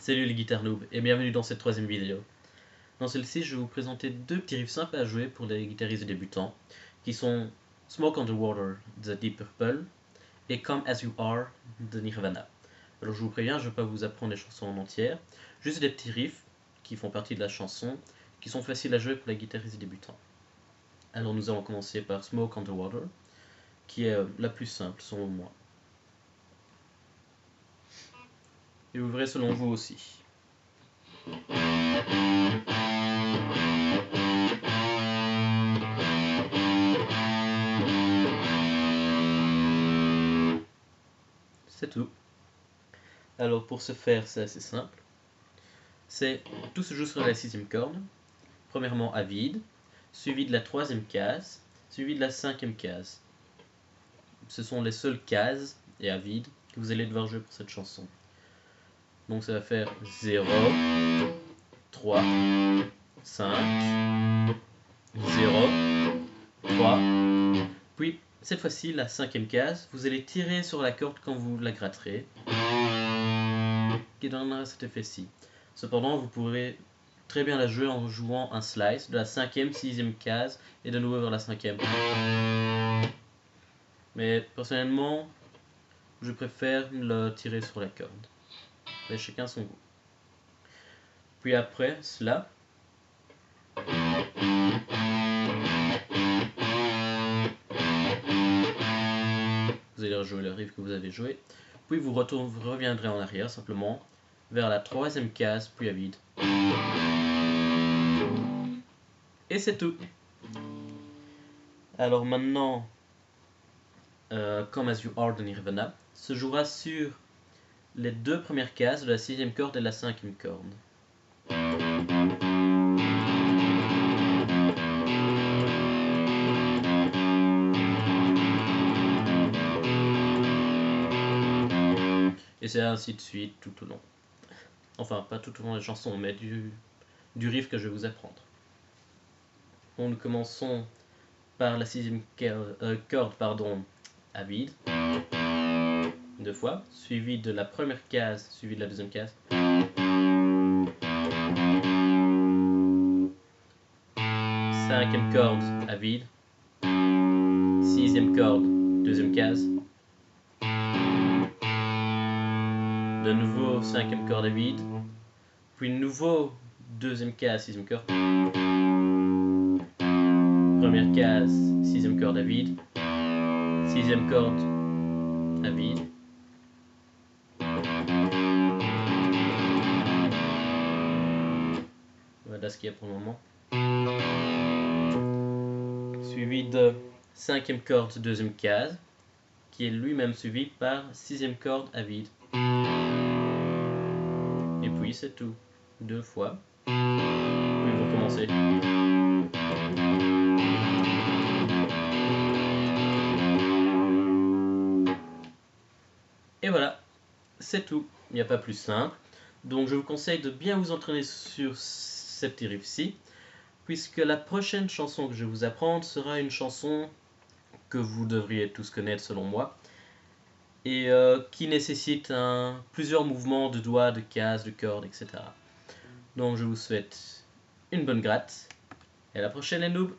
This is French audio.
Salut les guitares noobs et bienvenue dans cette troisième vidéo. Dans celle-ci, je vais vous présenter deux petits riffs simples à jouer pour les guitaristes débutants, qui sont Smoke on the Water de Deep Purple et Come As You Are de Nirvana. Alors je vous préviens, je ne vais pas vous apprendre les chansons en entière, juste des petits riffs qui font partie de la chanson, qui sont faciles à jouer pour les guitaristes débutants. Alors nous allons commencer par Smoke on the Water, qui est la plus simple selon moi. Et vous verrez selon vous aussi. C'est tout. Alors pour ce faire, c'est assez simple. Tout se joue sur la sixième corde. Premièrement à vide, suivi de la troisième case, suivi de la cinquième case. Ce sont les seules cases et à vide que vous allez devoir jouer pour cette chanson. Donc ça va faire 0, 3, 5, 0, 3. Puis cette fois-ci, la cinquième case, vous allez tirer sur la corde quand vous la gratterez, qui donnera cet effet-ci. Cependant, vous pourrez très bien la jouer en jouant un slice de la cinquième, sixième case et de nouveau vers la cinquième. Mais personnellement, je préfère le tirer sur la corde. Mais chacun son goût. Puis après cela, vous allez rejouer le riff que vous avez joué. Puis vous reviendrez en arrière simplement vers la troisième case, puis à vide. Et c'est tout. Alors maintenant, Come As You Are de Nirvana se jouera sur les deux premières cases de la sixième corde et de la cinquième corde. Et c'est ainsi de suite tout au long. Enfin, pas tout au long des chansons, mais du riff que je vais vous apprendre. Donc, nous commençons par la sixième corde à vide, deux fois, suivi de la première case, suivi de la deuxième case. Cinquième corde à vide, sixième corde, deuxième case. De nouveau cinquième corde à vide, puis nouveau deuxième case, sixième corde. Première case, sixième corde à vide, sixième corde à vide. Voilà ce qu'il y a pour le moment. Suivi de cinquième corde, deuxième case, qui est lui-même suivi par sixième corde à vide. Et puis c'est tout. Deux fois. Puis vous recommencez. Et voilà, c'est tout. Il n'y a pas plus simple. Donc je vous conseille de bien vous entraîner sur ces petits riffs-ci, puisque la prochaine chanson que je vais vous apprendre sera une chanson que vous devriez tous connaître selon moi, et qui nécessite plusieurs mouvements de doigts, de cases, de cordes, etc. Donc je vous souhaite une bonne gratte, et à la prochaine les noobs.